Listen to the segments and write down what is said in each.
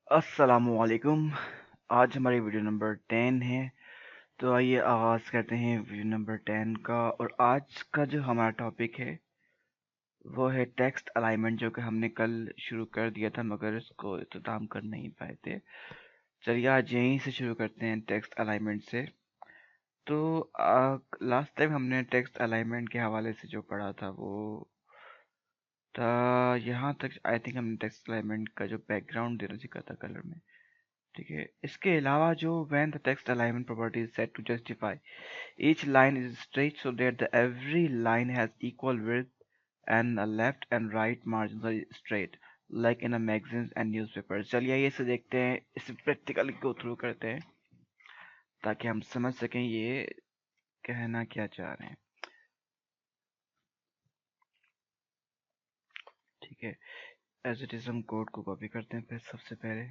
अस्सलामुअलैकुम। आज हमारी वीडियो नंबर 10 है। तो आइए आगाज़ करते हैं वीडियो नंबर 10 का। और आज का जो हमारा टॉपिक है वो है टेक्स्ट अलाइनमेंट, जो कि हमने कल शुरू कर दिया था मगर इसको इख्तिताम कर नहीं पाए थे। चलिए आज यहीं से शुरू करते हैं टेक्स्ट अलाइनमेंट से। तो लास्ट टाइम हमने टेक्स्ट अलाइनमेंट के हवाले से जो पढ़ा था वो था यहाँ तक। आई थिंक हमने टेक्स्ट अलाइनमेंट का जो बैकग्राउंड देना सीखा था कलर में। ठीक है, इसके अलावा जो when the text alignment property is set to justify each line is straight so that the every line has equal width and a left and right margins are straight like in a magazines and newspapers। चलिए ये से देखते हैं, इसे practically go through करते हैं ताकि हम समझ सकें ये कहना क्या चाह रहे हैं। ठीक है, एज इट इज हम कोड को कॉपी करते हैं। फिर सबसे पहले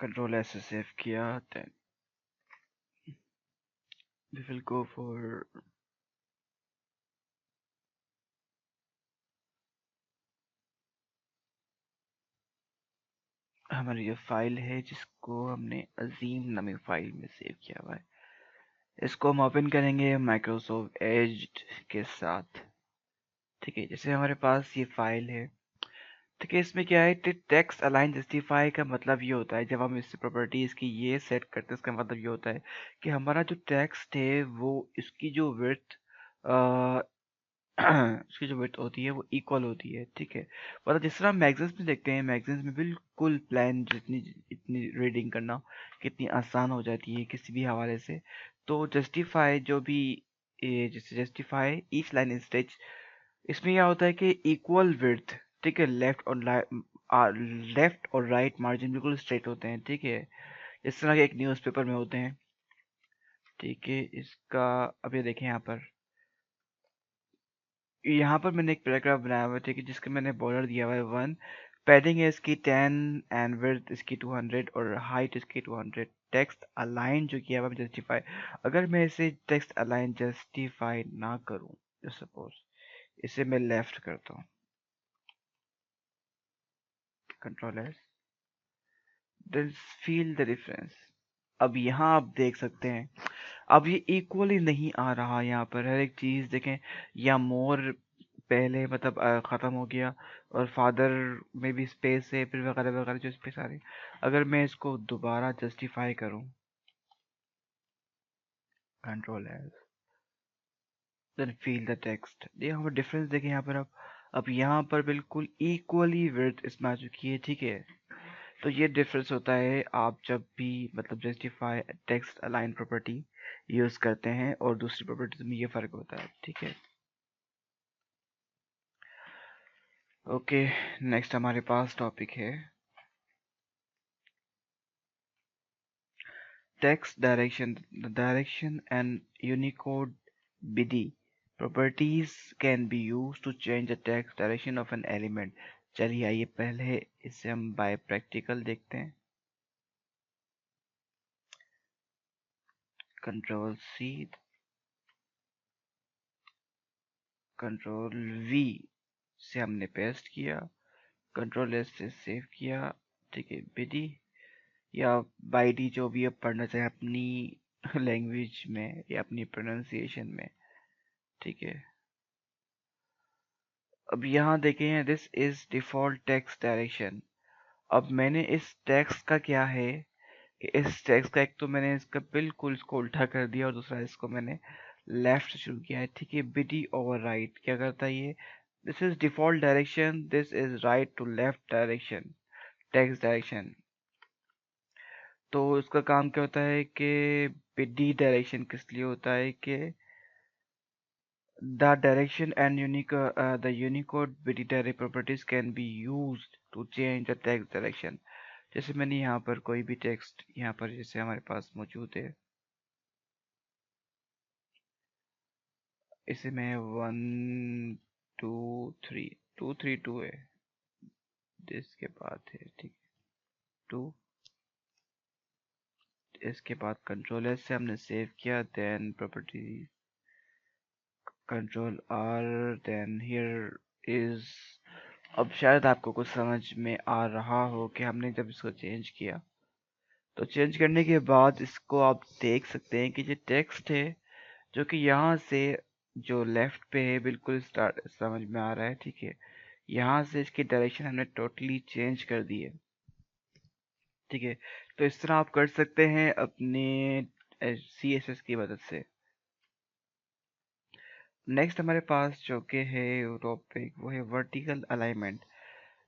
कंट्रोल एस से सेव किया। Then we will go for हमारी जो फाइल है जिसको हमने अजीम नामी फाइल में सेव किया हुआ है, इसको हम ओपन करेंगे माइक्रोसॉफ्ट एज के साथ। ठीक है, जैसे हमारे पास ये फाइल है। ठीक है, इसमें क्या है, टेक्स्ट अलाइन जस्टिफाई का मतलब ये होता है, जब हम इससे प्रॉपर्टीज की ये सेट करते हैं इसका मतलब ये होता है कि हमारा जो टेक्स्ट है वो इसकी जो विड्थ उसकी जो विड्थ होती है वो इक्वल होती है। ठीक है, मतलब जिस तरह हम मैगजीन्स में देखते हैं, मैगजीन्स में बिल्कुल प्लान जितनी इतनी रीडिंग करना कितनी आसान हो जाती है किसी भी हवाले से। तो जस्टिफाई जो भी जैसे justify each line in stage, इसमें क्या होता है कि इक्वल विड्थ। ठीक है, लेफ्ट और राइट मार्जिन बिल्कुल स्ट्रेट होते हैं। ठीक है, इस तरह के एक न्यूज़पेपर में होते हैं। ठीक है, इसका अब ये देखें यहाँ पर मैंने एक पैराग्राफ बनाया हुआ है। ठीक है, जिसके मैंने बॉर्डर दिया हुआ है 1, पैडिंग है इसकी 10 एंड विड्थ इसकी 200 और हाइट इसकी 200। टेक्स्ट अलाइन जो किया हुआ है जस्टिफाई, अगर मैं इसे टेक्स्ट अलाइन जस्टिफाई ना करूँ, सपोज इसे मैं लेफ्ट करता हूँ, control S, then feel the difference. अब यहाँ आप देख सकते हैं, अब ये इक्वली नहीं आ रहा। यहाँ पर हर एक चीज़ देखें, या मोर पहले मतलब ख़त्म हो गया, और फादर में भी स्पेस है, फिर वगैरह वगैरह जो स्पेस आ रही। अगर मैं इसको दोबारा जस्टिफाई करूँ, control S, then feel the text, यहाँ पर डिफरेंस देखें। यहाँ पर अब यहाँ पर बिल्कुल इक्वली विड्थ इसमें आ चुकी है। ठीक है, तो ये डिफरेंस होता है आप जब भी मतलब justify text align property use करते हैं और दूसरी प्रॉपर्टीज में ये फर्क होता है। ठीक है, ओके, नेक्स्ट हमारे पास टॉपिक है text direction. The direction and Unicode BD properties can be used to change the text direction of an element। चलिए आइए पहले इसे हम बाय प्रैक्टिकल देखते हैं। कंट्रोल सी, कंट्रोल वी से हमने पेस्ट किया, कंट्रोल एस से सेव किया। ठीक है, बीडी या बाई डी जो भी आप पढ़ना चाहें अपनी लैंग्वेज में या अपनी प्रोनाउंसिएशन में। ठीक है, अब यहाँ देखें, this is default text direction. अब मैंने इस टेक्स्ट का क्या है कि इस टेक्स्ट का एक तो मैंने इसका बिल्कुल इसको उल्टा कर दिया और दूसरा इसको मैंने लेफ्ट से शुरू किया है। ठीक है, बीडी ओवर राइट क्या करता है ये, this is default direction, this is right to left direction, text direction. तो इसका काम क्या होता है कि बीडी डायरेक्शन किस लिए होता है कि the direction and the Unicode arbitrary properties can be used to change the text direction। जैसे मैंने यहाँ पर कोई भी टेक्स्ट यहाँ पर जैसे हमारे पास मौजूद है, इसे मैं 1 2 3 2 3 2 है, इसके बाद है। ठीक, 2, इसके बाद कंट्रोल एस से हमने सेव किया, then property control or, then here is. अब शायद आपको कुछ समझ में आ रहा हो कि हमने जब इसको चेंज किया, तो चेंज करने के बाद इसको आप देख सकते हैं कि जो टेक्स्ट है जो कि यहाँ से जो लेफ्ट पे है बिल्कुल स्टार्ट समझ में आ रहा है, ठीक है। यहाँ से इसकी डायरेक्शन हमने टोटली चेंज कर दी है, ठीक है। तो इस तरह आप कर सकते हैं अपने CSS की मदद से। नेक्स्ट हमारे पास जो कि है टॉपिक, वो है vertical alignment.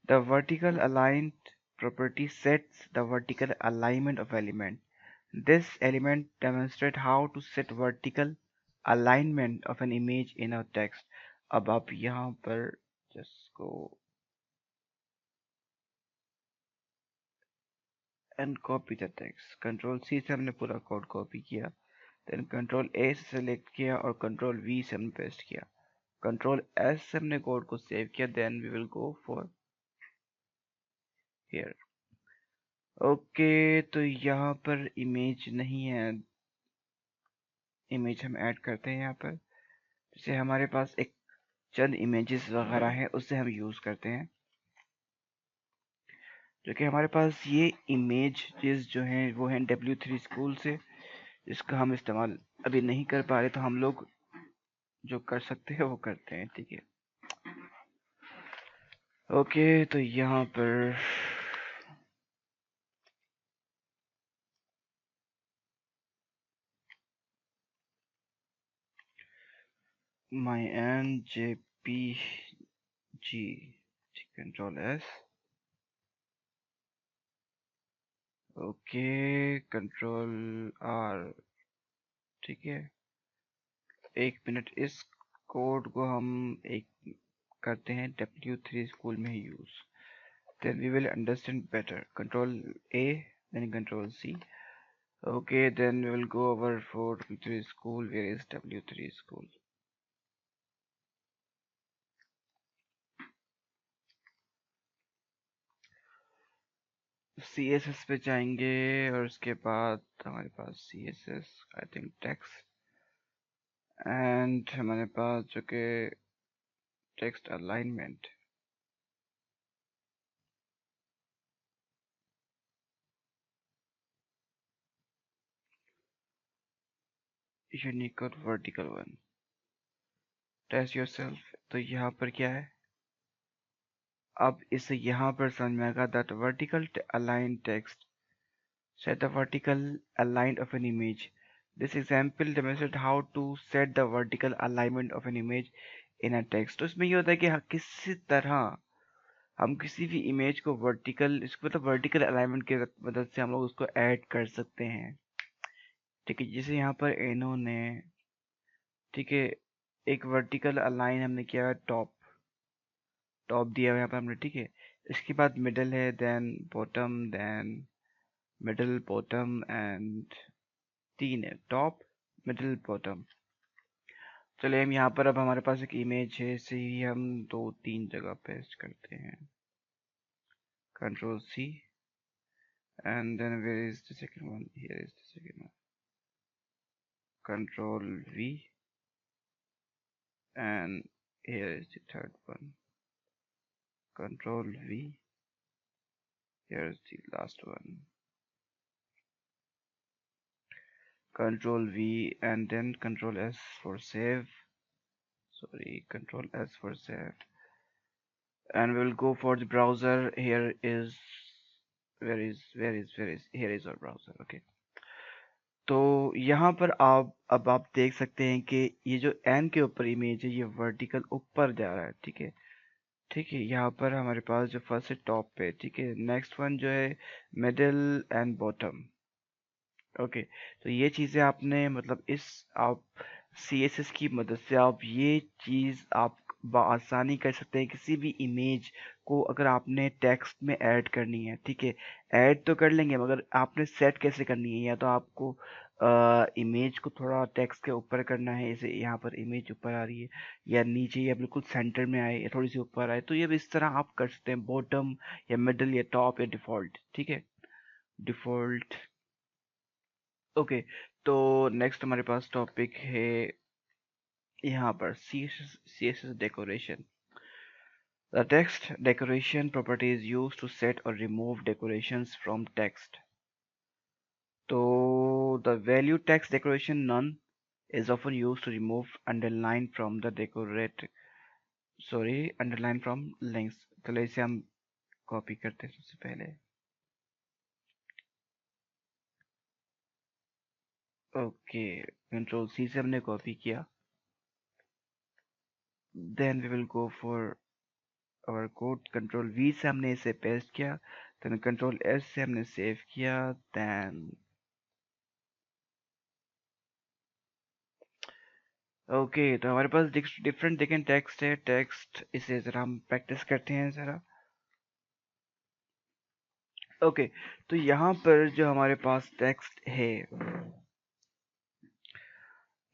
The vertical aligned property sets the vertical alignment of element. This element demonstrates how to set vertical alignment of an image in a text. अब आप यहाँ पर जिसको and copy the text, control C से हमने पूरा code copy किया, then control A से सेलेक्ट किया और कंट्रोल V से हमने पेस्ट किया, कंट्रोल S से हमने कोड को सेव किया, then we will go for here. Okay, तो यहाँ पर इमेज नहीं है, इमेज हम ऐड करते हैं यहाँ पर। जैसे हमारे पास एक चंद इमेजेस वगैरह है, उससे हम यूज़ करते हैं, जो कि हमारे पास ये इमेजेस जो हैं वो हैं W3 स्कूल से, जिसका हम इस्तेमाल अभी नहीं कर पा रहे, तो हम लोग जो कर सकते हैं वो करते हैं, ठीक है। ओके, तो यहाँ पर my NJPG, control S, okay, control R, ठीक है। एक मिनट, इस कोड को हम एक करते हैं W3 स्कूल में ही use, then we will understand better. Control A, then Control C. Okay, then we will go over for W3 school. Where is W3 school? CSS पे जाएंगे और उसके बाद हमारे पास CSS, I think text, and हमारे पास जो कि text alignment, Unicode vertical one. Test yourself. तो यहाँ पर क्या है, अब इसे यहाँ पर समझ में आएगा that vertical aligned text set the vertical alignment of an image. This example demonstrates how to set the vertical alignment of an image in a text. तो इसमें ये होता है कि किसी तरह हम किसी भी इमेज को वर्टिकल, इसको मतलब वर्टिकल अलाइनमेंट की मदद से हम लोग उसको ऐड कर सकते हैं, ठीक है। जैसे यहाँ पर इन्होंने, ठीक है, एक वर्टिकल अलाइन हमने किया, टॉप टॉप दिया हुआ यहाँ पर हमने, ठीक है। इसके बाद मिडल है, then bottom, then middle bottom and तीन है, टॉप मिडल बॉटम। चलिए हम यहाँ पर, अब हमारे पास एक इमेज है, इसे ही हम दो तीन जगह पेस्ट करते हैं, control C, and then where is the second one, here is the second one, control V, and here is the third one, control V, here is the last one, control V, and then control S for save, sorry, control S for save, and we will go for the browser. Here is, where is here is our browser, okay। तो यहाँ पर आप, अब आप देख सकते हैं कि ये जो एन के ऊपर इमेज है ये वर्टिकल ऊपर जा रहा है, ठीक है, ठीक है। यहाँ पर हमारे पास जो फर्स्ट है टॉप पे, ठीक है, नेक्स्ट वन जो है मिडिल एंड बॉटम, ओके। तो ये चीज़ें आपने मतलब इस आप CSS की मदद से आप ये चीज़ आप आसानी कर सकते हैं, किसी भी इमेज को अगर आपने टेक्स्ट में ऐड करनी है, ठीक है, ऐड तो कर लेंगे मगर आपने सेट कैसे करनी है, या तो आपको इमेज को थोड़ा टेक्स्ट के ऊपर करना है, जैसे यहाँ पर इमेज ऊपर आ रही है, या नीचे या बिल्कुल सेंटर में आए या थोड़ी सी ऊपर आए, तो ये भी इस तरह आप कर सकते हैं, बॉटम या मिडल या टॉप या डिफ़ॉल्ट, ठीक है, डिफ़ॉल्ट। ओके, तो नेक्स्ट हमारे पास टॉपिक है यहाँ पर CSS decoration. The text decoration property is used to set or remove decorations from text. So the value text decoration none is often used to remove underline from the underline from links. चलो इसे हम copy करते हैं सबसे पहले. Okay, control C से हमने copy किया. Then we will go for our code. Control V से हमने इसे पेस्ट किया. देन कंट्रोल एस से हमने सेव किया. देन ओके, तो हमारे पास डिफरेंट देखें टेक्स्ट है. टेक्स्ट इसे जरा हम प्रैक्टिस करते हैं जरा. ओके, तो यहाँ पर जो हमारे पास टेक्स्ट है,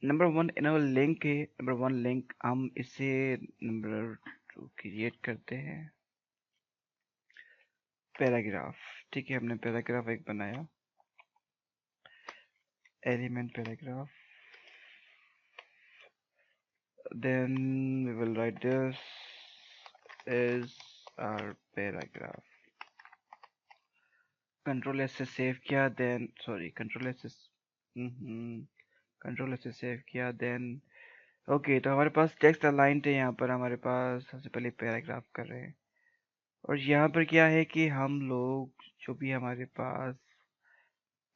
नंबर वन इन लिंक है. नंबर वन लिंक हम इसे नंबर टू क्रिएट करते हैं. पैराग्राफ, ठीक है, हमने पैराग्राफ एक बनाया. Element paragraph. Then we will write this is our paragraph. Control S से सेव किया. देन कंट्रोल एस से सेव किया. देन ओके, तो हमारे पास टेक्स्ट अलाइंड है. यहाँ पर हमारे पास सबसे पहले पैराग्राफ कर रहे हैं. और यहाँ पर क्या है कि हम लोग जो भी हमारे पास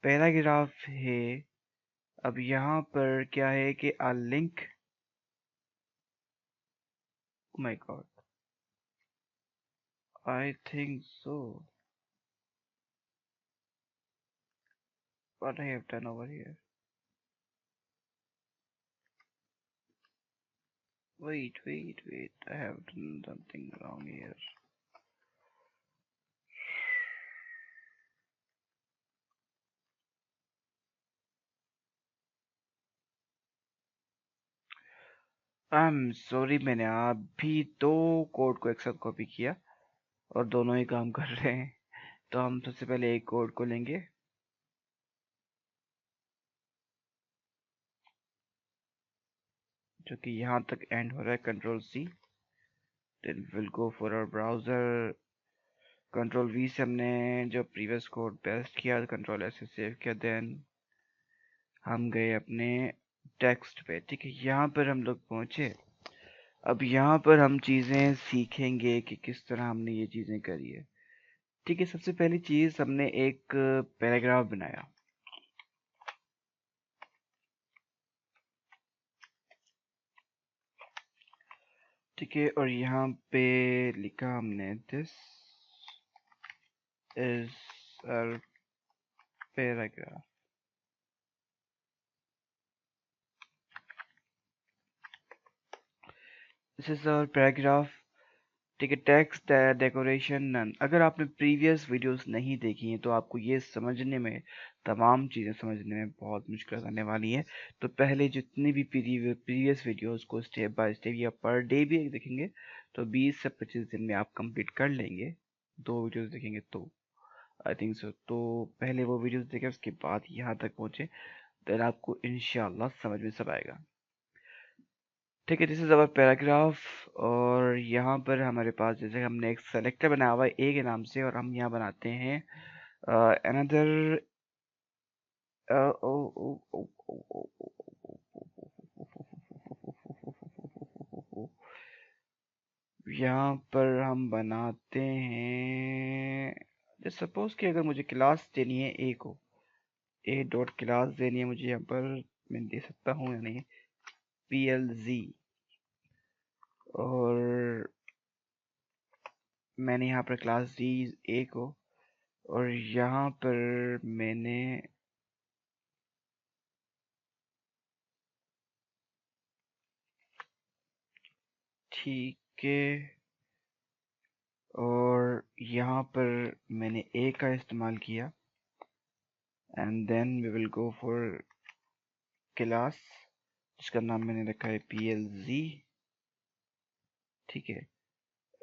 पैराग्राफ है, अब यहाँ पर क्या है कि a link. My god, I think so what I have done over here. Wait, I have done something wrong here. I am sorry, मैंने अभी दो कोड को एक साथ कॉपी किया और दोनों ही काम कर रहे हैं. तो हम सबसे पहले एक कोड को लेंगे जो कि यहाँ तक एंड हो रहा है. Control C. Then will go for our browser. Control V से हमने जो प्रीवियस कोड पेस्ट किया, कंट्रोल एस से सेव किया. देन हम गए अपने टेक्स्ट पे. ठीक है, यहाँ पर हम लोग पहुंचे. अब यहाँ पर हम चीज़ें सीखेंगे कि किस तरह हमने ये चीज़ें करी है. ठीक है, सबसे पहली चीज़ हमने एक पैराग्राफ बनाया. ठीक है, और यहाँ पे लिखा हमने this is our paragraph. This is our paragraph. ठीक है, टेक्स्ट डेकोरेशन नन. अगर आपने प्रीवियस वीडियोस नहीं देखी हैं तो आपको ये समझने में, तमाम चीज़ें समझने में बहुत मुश्किल आने वाली है. तो पहले जितनी भी प्रीवियस वीडियोस को स्टेप बाय स्टेप या पर डे भी एक देखेंगे तो 20 से 25 दिन में आप कंप्लीट कर लेंगे. दो वीडियोस देखेंगे तो आई थिंक सो. तो पहले वो वीडियोस देखें, उसके बाद यहाँ तक पहुँचे, देन आपको इंशाल्लाह समझ में सब आएगा. ठीक है, दिस इज अवर पैराग्राफ. और यहाँ पर हमारे पास जैसे हमने एक सेलेक्टर बनाया हुआ है ए के नाम से, और हम यहाँ बनाते हैं अनदर. यहाँ पर हम बनाते हैं, जैसे सपोज कि अगर मुझे क्लास देनी है ए को, ए डॉट क्लास देनी है मुझे, यहाँ पर मैं दे सकता हूँ या नहीं, PLZ. और मैंने यहाँ पर क्लास दी ए को, और यहाँ पर मैंने ठीक है, और यहाँ पर मैंने ए का इस्तेमाल किया. And then we will go for class जिसका नाम मैंने रखा है PLZ. ठीक है,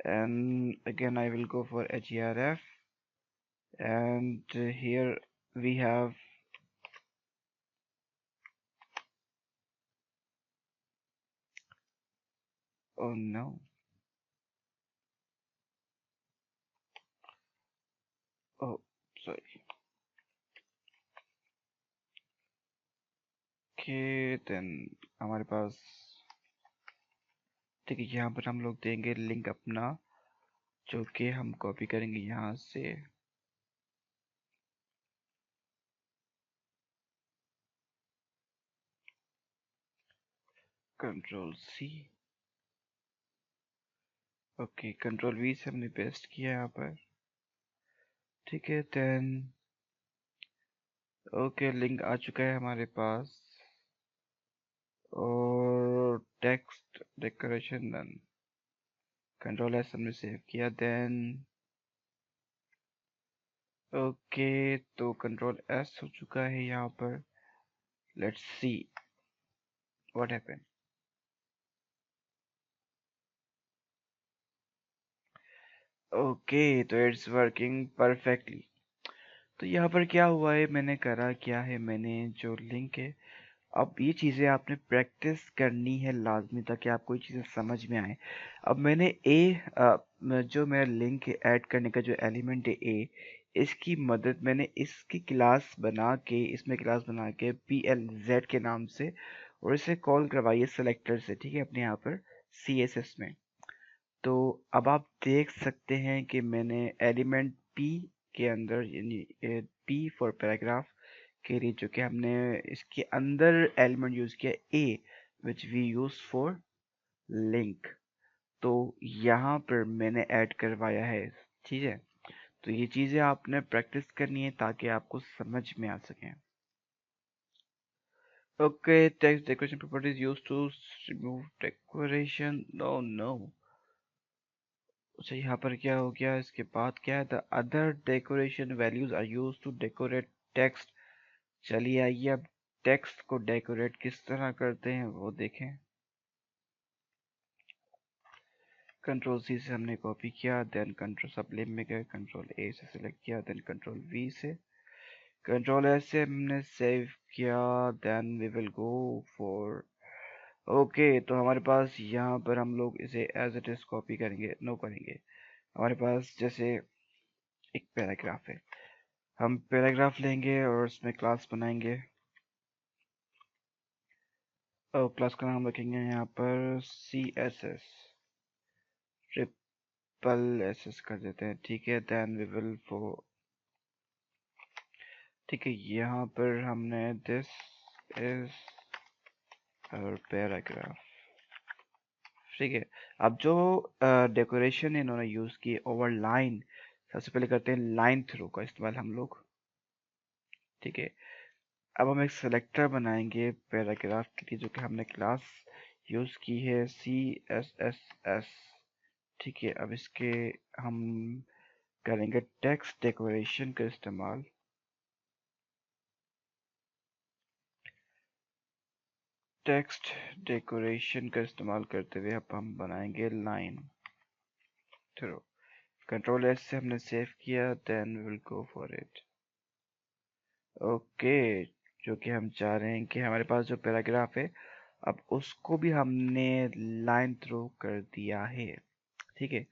and again I will go for href. And here we have Oh no. Oh, sorry. Okay, then हमारे पास ठीक है, यहाँ पर हम लोग देंगे लिंक अपना, जो कि हम कॉपी करेंगे यहाँ से। Control C. Okay, control V से हमने पेस्ट किया यहाँ पर। ठीक है, देन ओके, लिंक आ चुका है हमारे पास। और text decoration done. Control S हमने सेव किया, देन ओके, तो कंट्रोल एस हो चुका है यहाँ पर। Let's see what happen. Okay, तो इट्स वर्किंग परफेक्टली। तो यहाँ पर क्या हुआ है, मैंने करा क्या है, मैंने जो लिंक है, अब ये चीज़ें आपने प्रैक्टिस करनी है लाजमी, ताकि आपको ये चीज़ें समझ में आए। अब मैंने जो मेरा लिंक है ऐड करने का जो एलिमेंट है ए, इसकी मदद मैंने इसकी क्लास बना के, इसमें क्लास बना के PLZ के नाम से, और इसे कॉल करवाइए सेलेक्टर से, ठीक है, अपने यहाँ पर CSS में। तो अब आप देख सकते हैं कि मैंने एलिमेंट P के अंदर, यानी P फॉर पैराग्राफ के लिए, जो कि हमने इसके अंदर एलिमेंट यूज किया A, which we use for link. तो यहाँ पर मैंने ऐड करवाया है, ठीक है। तो ये चीज़ें आपने प्रैक्टिस करनी है ताकि आपको समझ में आ सके। Okay, text decoration properties use to remove decoration. No no. अच्छा, यहाँ पर क्या हो गया, इसके बाद क्या है, the other decoration values are use to decorate text. चलिए आइए अब टेक्स्ट को डेकोरेट किस तरह करते हैं वो देखें। कंट्रोल सी से हमने कॉपी किया, देन कंट्रोल सबलेम में गए, कंट्रोल ए से सिलेक्ट किया, देन कंट्रोल वी से, कंट्रोल एस से हमने सेव किया, then we will go for. Okay, तो हमारे पास यहाँ पर हम लोग इसे एज इट इज कॉपी करेंगे, नो करेंगे। हमारे पास जैसे एक पैराग्राफ है, हम पैराग्राफ लेंगे और उसमें क्लास बनाएंगे, और क्लास का नाम रखेंगे यहाँ पर CSS, ट्रिपल एस कर देते हैं, ठीक है। देन वी विल फॉर, ठीक है, यहाँ पर हमने दिस इज आवर पैराग्राफ, ठीक है। अब जो डेकोरेशन इन्होंने यूज की ओवर लाइन, सबसे पहले करते हैं लाइन थ्रू का इस्तेमाल हम लोग, ठीक है। अब हम एक सेलेक्टर बनाएंगे पैराग्राफ के लिए, जो कि हमने क्लास यूज की है CSS, ठीक है। अब इसके हम करेंगे टेक्स्ट डेकोरेशन का इस्तेमाल। टेक्स्ट डेकोरेशन का इस्तेमाल करते हुए अब हम बनाएंगे लाइन थ्रू। कंट्रोल एस से हमने सेव किया, then we will go for it. Okay, जो कि हम चाह रहे हैं कि हमारे पास जो पैराग्राफ है, अब उसको भी हमने लाइन थ्रू कर दिया है, ठीक है।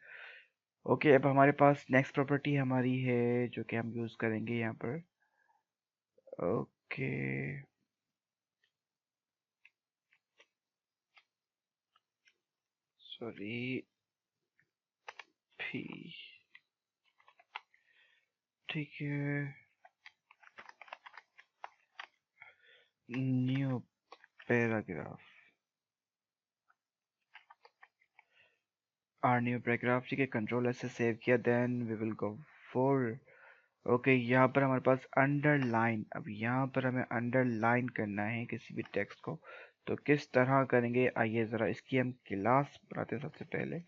ओके, अब हमारे पास नेक्स्ट प्रॉपर्टी हमारी है, जो कि हम यूज करेंगे यहाँ पर। ओके, सॉरी, पी, ठीक है, new paragraph, or new paragraph, ठीक है। कंट्रोल एस से सेव किया, then we will go for. Okay, यहाँ पर हमारे पास अंडरलाइन, अब यहाँ पर हमें अंडरलाइन करना है किसी भी टेक्स्ट को, तो किस तरह करेंगे, आइए ज़रा इसकी हम क्लास बनाते हैं सबसे पहले,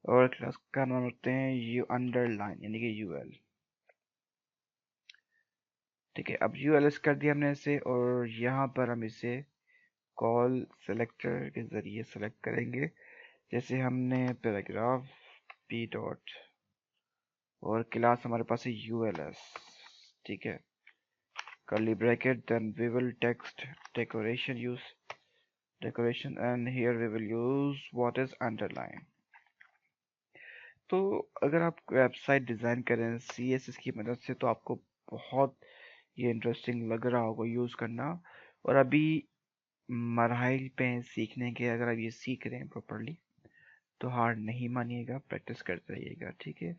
और क्लास का नाम रखते हैं यू अंडरलाइन, यानी कि UL, ठीक है। अब ULS कर दिया हमने इसे, और यहाँ पर हम इसे कॉल सेलेक्टर के ज़रिए सेलेक्ट करेंगे, जैसे हमने पैराग्राफ P डॉट, और क्लास हमारे पास है ULS, ठीक है, curly bracket, then we will text decoration use, decoration, and here we will use what is underline. तो अगर आप वेबसाइट डिज़ाइन करें CSS की मदद से तो आपको बहुत ये इंटरेस्टिंग लग रहा होगा यूज़ करना। और अभी मराइल पे हैं सीखने के, अगर आप ये सीख रहे हैं प्रॉपरली तो हार नहीं मानिएगा, प्रैक्टिस करते रहिएगा, ठीक है।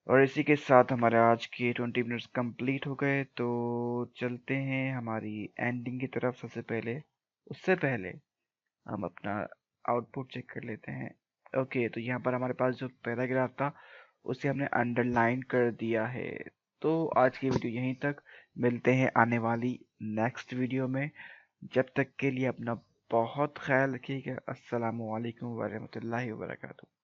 और इसी के साथ हमारे आज के 20 मिनट्स कंप्लीट हो गए, तो चलते हैं हमारी एंडिंग की तरफ। सबसे पहले उससे पहले हम अपना आउटपुट चेक कर लेते हैं। ओके, तो यहाँ पर हमारे पास जो पैराग्राफ था उसे हमने अंडरलाइन कर दिया है। तो आज की वीडियो यहीं तक, मिलते हैं आने वाली नेक्स्ट वीडियो में। जब तक के लिए अपना बहुत ख्याल रखिएगा। अस्सलामु अलैकुम वरहमतुल्लाहि वबरकातुहू।